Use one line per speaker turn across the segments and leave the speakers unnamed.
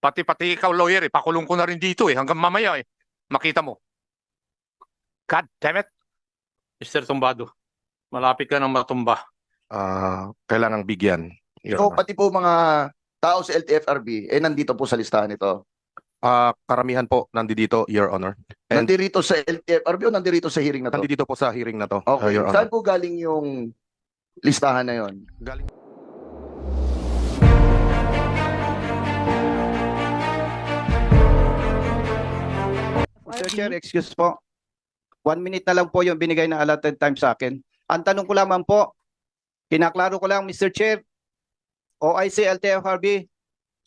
Pati ikaw, lawyer, pakulong ko na rin dito hanggang mamaya makita mo. God damn it. Mr. Tumbado, malapit ka nang matumba.
Kailangang bigyan, Your
So,
Honor.
pati po mga tao sa LTFRB, nandito po sa listahan ito.
Karamihan po nandito, Your Honor. And
Nandirito sa LTFRB o nandirito sa hearing na to?
nandito po sa hearing na to,
Okay.
Your
Saan
Honor.
po galing yung listahan na yon?
Galing
Mr. Chair, excuse po. 1 minute na lang po yung binigay na allotted time sa akin. Ang tanong ko lamang po, kinaklaro ko lang, Mr. Chair, OIC LTFRB,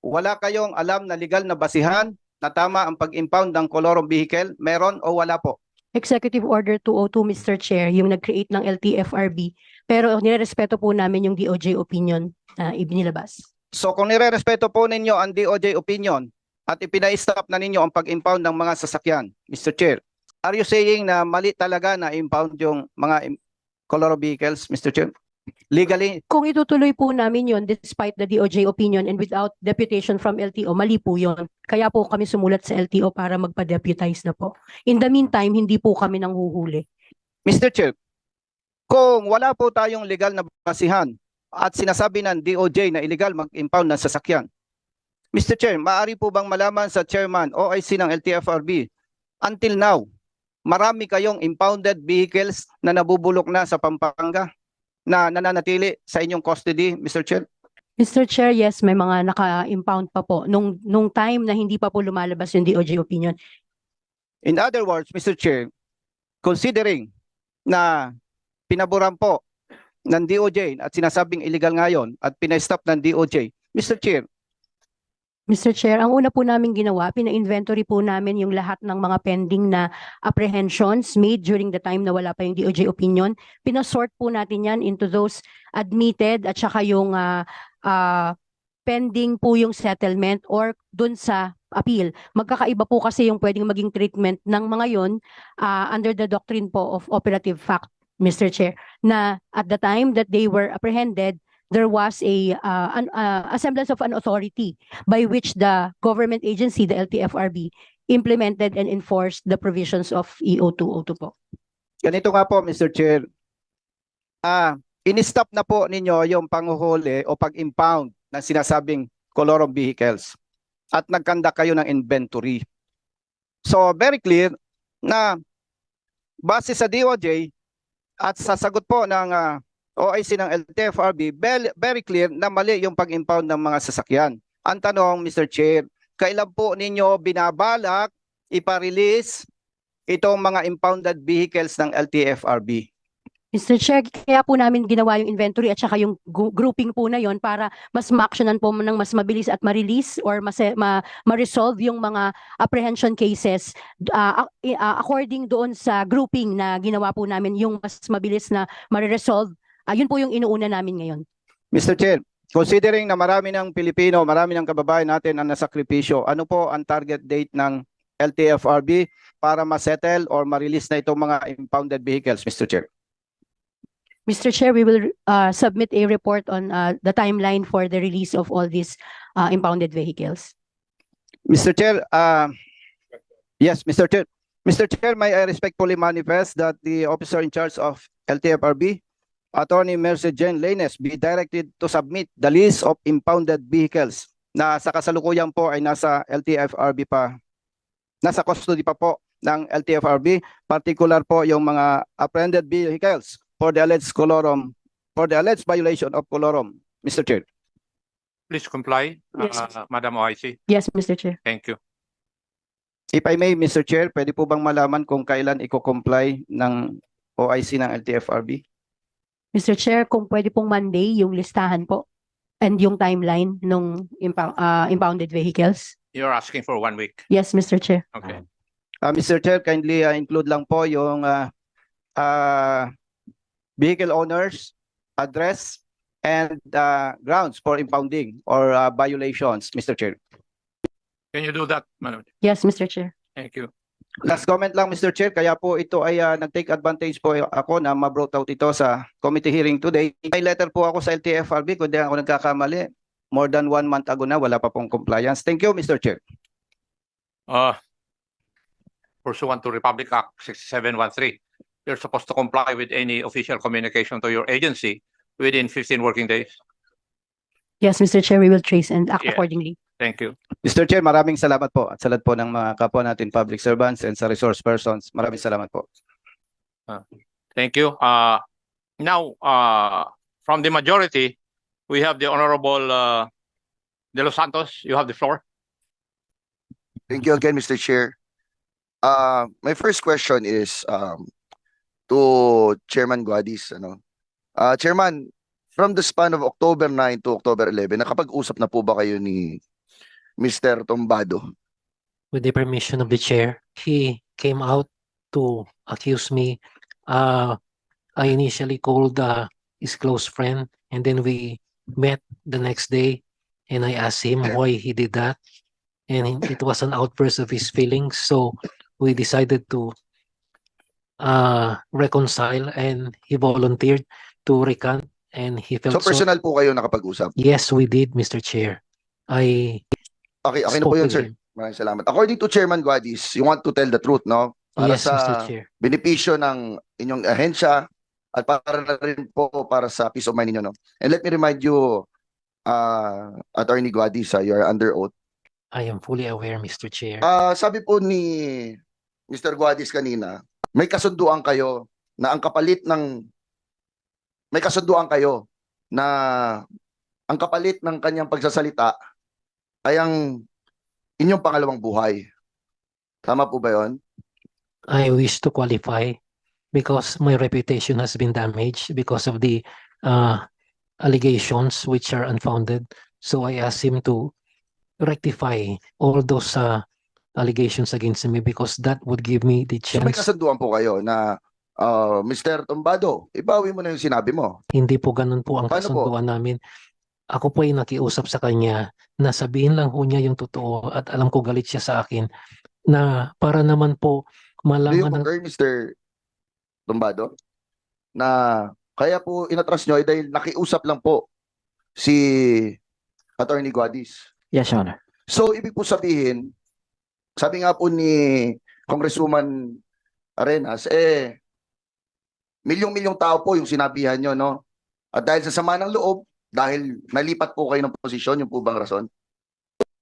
wala kayong alam na legal na basihan na tama ang pag-impound ng colorum vehicle? Meron o wala po?
Executive Order 202, Mr. Chair, yung nag-create ng LTFRB. Pero nirerespeto po namin yung DOJ opinion na ibinilabas.
So kung nire-respeto po ninyo ang DOJ opinion at ipina-stop na ninyo ang pag-impound ng mga sasakyan, Mr. Chair, are you saying na mali talaga na impound yung mga colorum vehicles, Mr. Chair? Legally?
Kung itutuloy po namin yon despite the DOJ opinion and without deputation from LTO, mali po yon. Kaya po kami sumulat sa LTO para magpa-deputize na po. In the meantime, hindi po kami nanghuhuli.
Mr. Chair, kung wala po tayong legal na basihan at sinasabi ng DOJ na illegal mag-impound ng sasakyan, Mr. Chair, maaari po bang malaman sa chairman OIC ng LTFRB, until now, marami kayong impounded vehicles na nabubulok na sa Pampanga na nananatili sa inyong custody, Mr. Chair?
Mr. Chair, yes, may mga naka-impound pa po. Nung time na hindi pa po lumalabas yung DOJ opinion.
In other words, Mr. Chair, considering na pinaboran po ng DOJ at sinasabing illegal ngayon at pina-stop ng DOJ, Mr. Chair,
Mr. Chair, ang una po namin ginawa, pina-inventory po namin yung lahat ng mga pending na apprehensions made during the time na wala pa yung DOJ opinion. Pinasort po natin yan into those admitted at saka yung pending po yung settlement or dun sa appeal. Magkakaiba po kasi yung pwedeng maging treatment ng mga yon under the doctrine po of operative fact, Mr. Chair, na at the time that they were apprehended, there was a semblance of an authority by which the government agency, the LTFRB, implemented and enforced the provisions of EO 202 po.
ganito nga po, Mr. Chair. In-stop na po ninyo yung panguhuli o pag-impound ng sinasabing colorum vehicles at nagkanda kayo ng inventory. So, very clear na base sa DOJ at sa sagot po ng OIC ng LTFRB, very clear na mali yung pag-impound ng mga sasakyan. Ang tanong, Mr. Chair, kailan po ninyo binabalak ipa-release itong mga impounded vehicles ng LTFRB?
Mr. Chair, kaya po namin ginawa yung inventory at saka yung grouping po na yon para mas ma-actionan po ng mas mabilis at ma-release or ma-resolve yung mga apprehension cases according doon sa grouping na ginawa po namin yung mas mabilis na ma-resolve. Yun po yung inuuna namin ngayon.
Mr. Chair, considering na marami ng Pilipino, marami ng kababayan natin ang nasakripisyo, ano po ang target date ng LTFRB para ma-settle or ma-release na itong mga impounded vehicles, Mr. Chair?
Mr. Chair, we will submit a report on the timeline for the release of all these impounded vehicles.
Mr. Chair, yes, Mr. Chair. Mr. Chair, may I respectfully manifest that the officer in charge of LTFRB, Attorney Mercy Jane Laines, be directed to submit the list of impounded vehicles na sa kasalukuyan po ay nasa LTFRB pa, nasa custody pa po ng LTFRB, particular po yung mga apprehended vehicles for the alleged violation of colorum, Mr. Chair.
Please comply,
Yes.
Madam OIC.
Yes, Mr. Chair.
Thank you.
If I may, Mr. Chair, pwede po bang malaman kung kailan i-comply ng OIC ng LTFRB?
Mr. Chair, kung pwede pong Monday yung listahan po and yung timeline ng impounded vehicles.
You're asking for 1 week.
Yes, Mr. Chair.
Okay.
Mr. Chair, kindly include lang po yung vehicle owners, address, and grounds for impounding or violations, Mr. Chair.
Can you do that, Madam?
Yes, Mr. Chair.
Thank you.
Last comment lang, Mr. Chair, kaya po ito ay nag-take advantage po ako na ma-brought out ito sa committee hearing today. May letter po ako sa LTFRB kung di ako nagkakamali. more than 1 month ago na, wala pa pong compliance. Thank you, Mr. Chair.
Pursuant to Republic Act 6713, you're supposed to comply with any official communication to your agency within 15 working days.
Yes, Mr. Chair, we will trace and act
Yeah.
accordingly.
Thank you.
Mr. Chair, maraming salamat po at salamat po ng mga kapwa natin public servants and sa resource persons. Maraming salamat po.
Thank you. Now, from the majority, we have the Honorable De Los Santos. You have the floor.
Thank you again, Mr. Chair. My first question is to Chairman Guadis. Chairman, from the span of October 9 to October 11, nakapag-usap na po ba kayo ni Mr. Tombado?
With the permission of the chair, he came out to accuse me. I initially called his close friend, and then we met the next day, and I asked him why he did that, and it was an outburst of his feelings. So we decided to reconcile, and he volunteered to recant, and he
So
felt so.
personal po kayo nakapag-usap?
Yes, we did, Mr. Chair. I
Okay na
spoke
po yun,
with
sir.
him.
Maraming salamat. According to Chairman Guadis, you want to tell the truth, no? Para
Yes, Mr.
sa
Chair.
benepisyo ng inyong ahensya at para na rin po para sa peace of mind ninyo, no? And let me remind you, Attorney Guadis, you are under oath.
I am fully aware, Mr. Chair.
Sabi po ni Mr. Guadis kanina, may kasunduan kayo na ang kapalit ng kanyang pagsasalita ay ang inyong pangalawang buhay. Tama po ba 'yon?
I wish to qualify because my reputation has been damaged because of the allegations which are unfounded. So I asked him to rectify all those allegations against me because that would give me the
So may
chance.
kasunduan po kayo na Mr. Tombado, ibawi mo na yung sinabi mo.
Hindi po ganun po ang
Paano po?
kasunduan namin. Ako po ay nakiusap sa kanya na sabihin lang ho niya yung totoo at alam ko galit siya sa akin na para naman po
Do you
malaman ng
concur, Mr. Tombado? Na kaya po inatras nyo ay dahil nakiusap lang po si Attorney Guadis.
Yes, Your Honor.
So, ibig po sabihin, sabi nga po ni Congresswoman Arenas, milyong-milyong tao po yung sinabihan nyo, no? At dahil sa sama ng loob, dahil nalipat po kayo ng posisyon, yung po bang rason?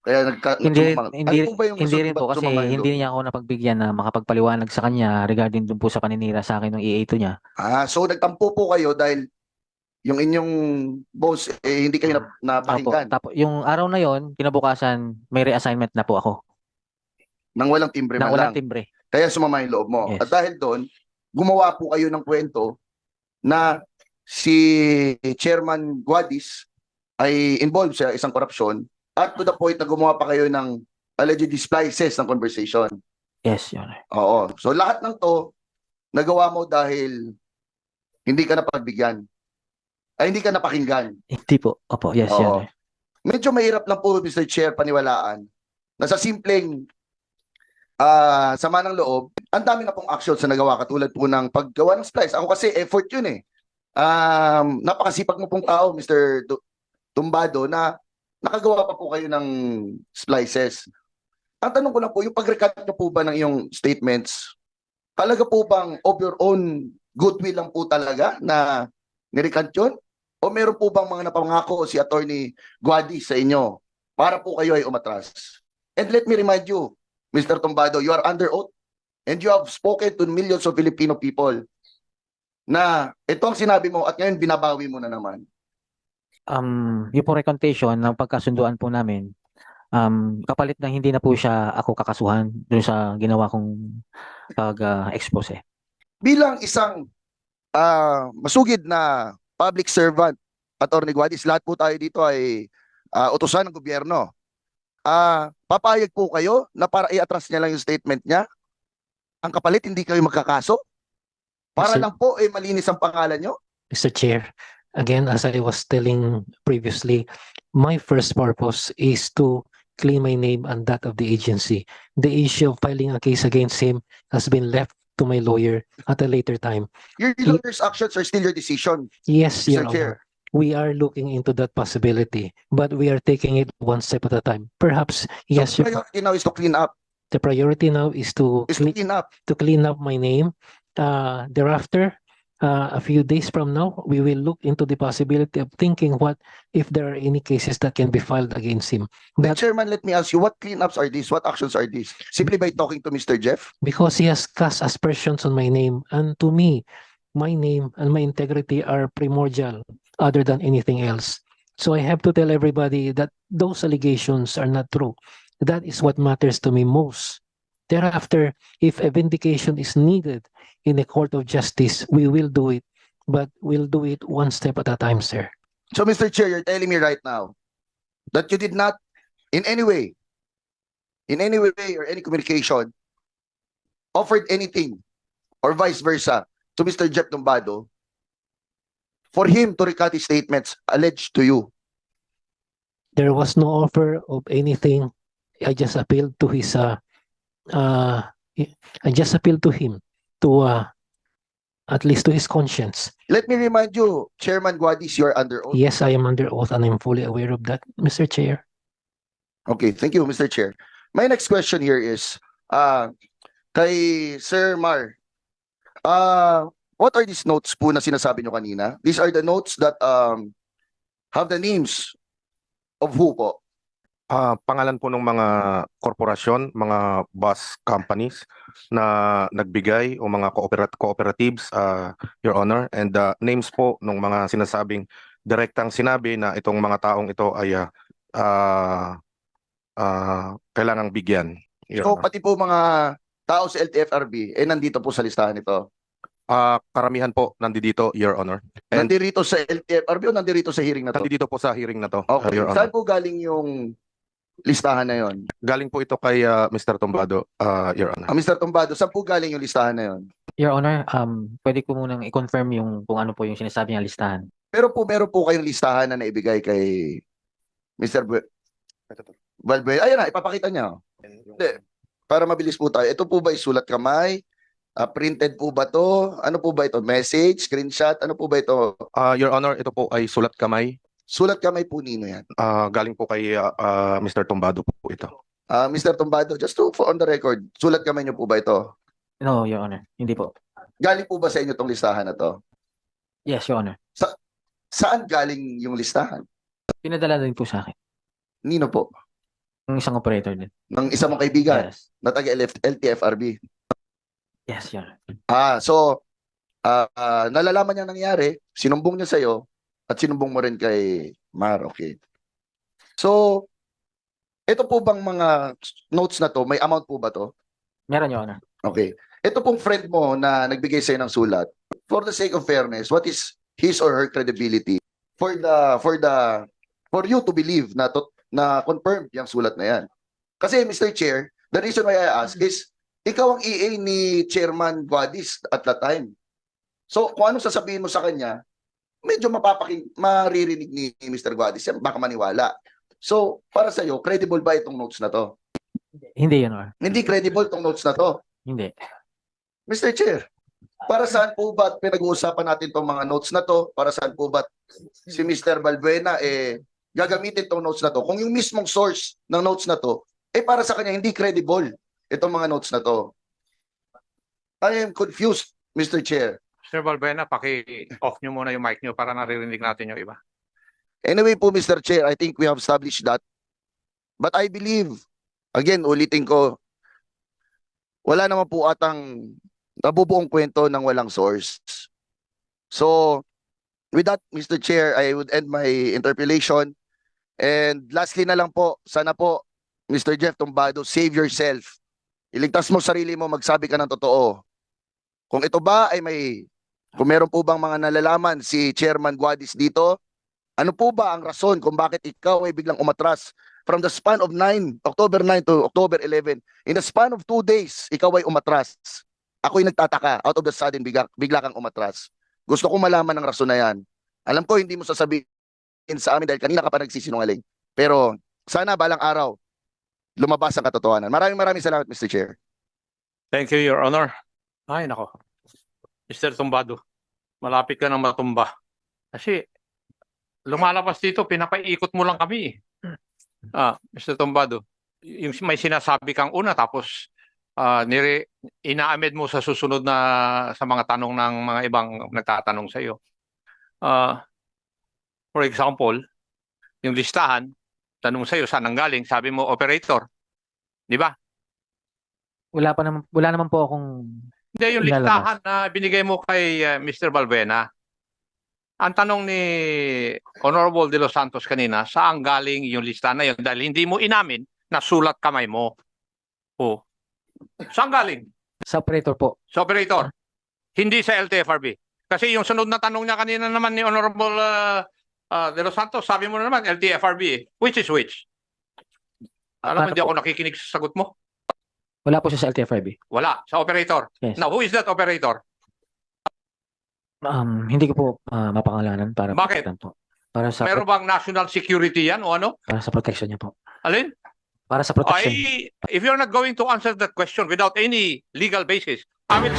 Kaya
Hindi
ano po ba yung
hindi
rason
rin po
ba't
kasi
sumama yung
hindi
loob?
niya ako napagbigyan na makapagpaliwanag sa kanya regarding dun po sa paninira sa akin ng EA2 niya.
So nagtampo po kayo dahil yung inyong boss, hindi kayo
Opo.
napakinggan
Tapos yung araw na yon, kinabukasan may reassignment na po ako.
nang walang timbre
Na
man
walang
lang.
timbre.
Kaya sumama yung loob mo.
Yes.
At dahil doon, gumawa po kayo ng kwento na si Chairman Guadis ay involved sa isang korupsyon at to the point na gumawa pa kayo ng alleged splices ng conversation.
Yes, Your Honor.
Oo. So lahat ng to, nagawa mo dahil hindi ka napagbigyan. Ay, hindi ka napakinggan.
Hindi po. Opo, yes, Your
Oo.
Honor.
Medyo mahirap lang po, Mr. Chair, paniwalaan na sa simpleng sama ng loob, ang dami na pong actions na nagawa katulad po ng paggawa ng splice. Ako kasi effort yun eh. Napakasipag mo pong tao, Mr. Tumbado, na nakagawa pa po kayo ng splices. Ang tanong ko lang po, yung pag-recant nyo po ba ng iyong statements, talaga po bang of your own goodwill lang po talaga na nirecant yun? O meron po bang mga napangako si Attorney Guadis sa inyo para po kayo ay umatras? And let me remind you, Mr. Tombado, you are under oath and you have spoken to millions of Filipino people na ito ang sinabi mo at ngayon binabawi mo na naman.
Yung po recantation ng pagkasunduan po namin, kapalit ng hindi na po siya ako kakasuhan dun sa ginawa kong pag-expose.
Bilang isang masugid na public servant, Attorney Guadis, lahat po tayo dito ay utusan ng gobyerno. Papayag po kayo na para i-atras niya lang yung statement niya? Ang kapalit, hindi kayo magkakaso? Para
Sir.
lang po malinis ang pangalan nyo?
Mr. Chair, again, as I was telling previously, my first purpose is to clean my name and that of the agency. The issue of filing a case against him has been left to my lawyer at a later time.
Your lawyer's actions are still your decision.
Yes,
Mr.
Your
Chair.
Honor. we are looking into that possibility, but we are taking it one step at a time. Perhaps, yes,
So priority now is to clean up.
the priority now is to clean up my name. Thereafter, a few days from now, we will look into the possibility of thinking what if there are any cases that can be filed against him.
But
But
Chairman, let me ask you, what cleanups are these? What actions are these? Simply by talking to Mr. Jeff?
because he has cast aspersions on my name, and to me, my name and my integrity are primordial other than anything else. So I have to tell everybody that those allegations are not true. That is what matters to me most. Thereafter, if a vindication is needed in a court of justice, we will do it, but we'll do it one step at a time, sir.
So Mr. Chair, you're telling me right now that you did not in any way or any communication offered anything or vice versa to Mr. Jeff Tumbado for him to recant his statements alleged to you.
There was no offer of anything. I just appealed to his I just appealed to him to at least to his conscience.
Let me remind you, Chairman Guadis, you're under oath.
Yes, I am under oath and I'm fully aware of that, Mr. Chair.
Okay, thank you, Mr. Chair. My next question here is kay Sir Mar. What are these notes po na sinasabi nyo kanina? These are the notes that have the names of who po?
Pangalan po ng mga korporasyon, mga bus companies na nagbigay o mga cooperatives, Your Honor, and names po ng mga sinasabing direktang sinabi na itong mga taong ito ay kailangang bigyan. Your
So
Honor.
pati po mga tao sa LTFRB nandito po sa listahan ito.
Karamihan po nandito, Your Honor. And
Nandirito sa LTFRB o nandirito sa hearing na to?
nandito po sa hearing na to,
Okay.
Your
Saan
Honor.
po galing yung listahan na yon?
Galing po ito kay Mr. Tumbado, Your Honor.
Mr. Tumbado, saan po galing yung listahan na yon?
Your Honor, pwede ko munang i-confirm yung kung ano po yung sinasabi ng listahan.
Meron po kayong listahan na naibigay kay Mr. Valbuena. Ayan na, ipapakita niya. Hindi. Para mabilis po tayo. Ito po ba sulat kamay? Printed po ba to? Ano po ba ito? Message? Screenshot? Ano po ba ito?
Your Honor, ito po ay sulat kamay.
Sulat kamay po nino yan.
Galing po kay Mr. Tumbado po ito.
Mr. Tumbado, just for on the record, sulat kamay niyo po ba ito?
No, Your Honor, hindi po.
Galing po ba sa inyo tong listahan na to?
Yes, Your Honor.
Saan galing yung listahan?
Pinadala din po sa akin.
Nino po?
Ng isang operator din.
Ng isa mong kaibigan
Yes.
na taga LTFRB.
Yes, Your Honor.
So, nalalaman niya nangyari, sinumbong niya sa'yo, at sinumbong mo rin kay Mar, okay. So, ito po bang mga notes na to, may amount po ba to?
Meron, Your Honor.
Okay. Ito pong friend mo na nagbigay sa'yo ng sulat, for the sake of fairness, what is his or her credibility for you to believe na confirmed yung sulat na yan? Kasi Mr. Chair, the reason why I ask is, ikaw ang EA ni Chairman Guadis at that time. So, kung anong sasabihin mo sa kanya, medyo maririnig ni Mr. Guadis yan, baka maniwala. So, para sa'yo, credible ba itong notes na to?
Hindi, Your Honor.
Hindi credible itong notes na to.
Hindi.
Mr. Chair, para saan po ba pinag-uusapan natin itong mga notes na to? Para saan po ba si Mr. Valbuena gagamitin itong notes na to? Kung yung mismong source ng notes na to, para sa kanya hindi credible itong mga notes na to. I am confused, Mr. Chair.
Sir Valbuena, paki-off nyo muna yung mic nyo para naririnig natin yung iba.
Anyway po, Mr. Chair, I think we have established that. But I believe, again, ulitin ko, wala naman po atang nabubuong kwento ng walang source. So, with that, Mr. Chair, I would end my interpellation. And lastly na lang po, sana po, Mr. Jeff Tumbado, save yourself. Iligtas mo sarili mo, magsabi ka ng totoo. Kung ito ba ay kung meron po bang mga nalalaman si Chairman Guadis dito, ano po ba ang rason kung bakit ikaw ay biglang umatras from the span of October 9 to October 11? In the span of 2 days, ikaw ay umatras. Ako'y nagtataka, out of the sudden, bigla kang umatras. Gusto ko malaman ang rason na yan. Alam ko, hindi mo sasabihin sa amin dahil kanina ka pa nagsisinungaling. Pero sana balang araw, lumabas ang katotohanan. Maraming salamat, Mr. Chair.
Thank you, Your Honor. Ay, nako. Mr. Tumbado, malapit ka nang matumba. Kasi lumalabas dito, pinapaikot mo lang kami. Mr. Tombado, yung may sinasabi kang una tapos inaamed mo sa susunod na sa mga tanong ng mga ibang nagtatanong sa iyo. For example, yung listahan, tanong sa iyo saan nanggaling, sabi mo operator. Di ba?
Wala naman po akong
Hindi, yung
Ilalabas.
listahan na binigay mo kay Mr. Balbena. Ang tanong ni Honorable De Los Santos kanina, saan galing yung listahan na yun? Dahil hindi mo inamin na sulat kamay mo. Oh. Saan galing?
sa operator po.
Sa operator. Hindi sa LTFRB. Kasi yung sunod na tanong niya kanina naman ni Honorable De Los Santos, sabi mo na naman, LTFRB. Which is which? Alam mo,
Paano
hindi
po?
ako nakikinig sa sagot mo.
Wala po siya sa LTFRB.
Wala. Sa operator.
Yes.
Now, who is that operator?
Hindi ko po mapangalanan para
Bakit?
protektahan po. Para sa
Meron bang national security yan o ano?
para sa protection niya po.
Alin?
Para sa protection.
If you're not going to answer that question without any legal basis, I will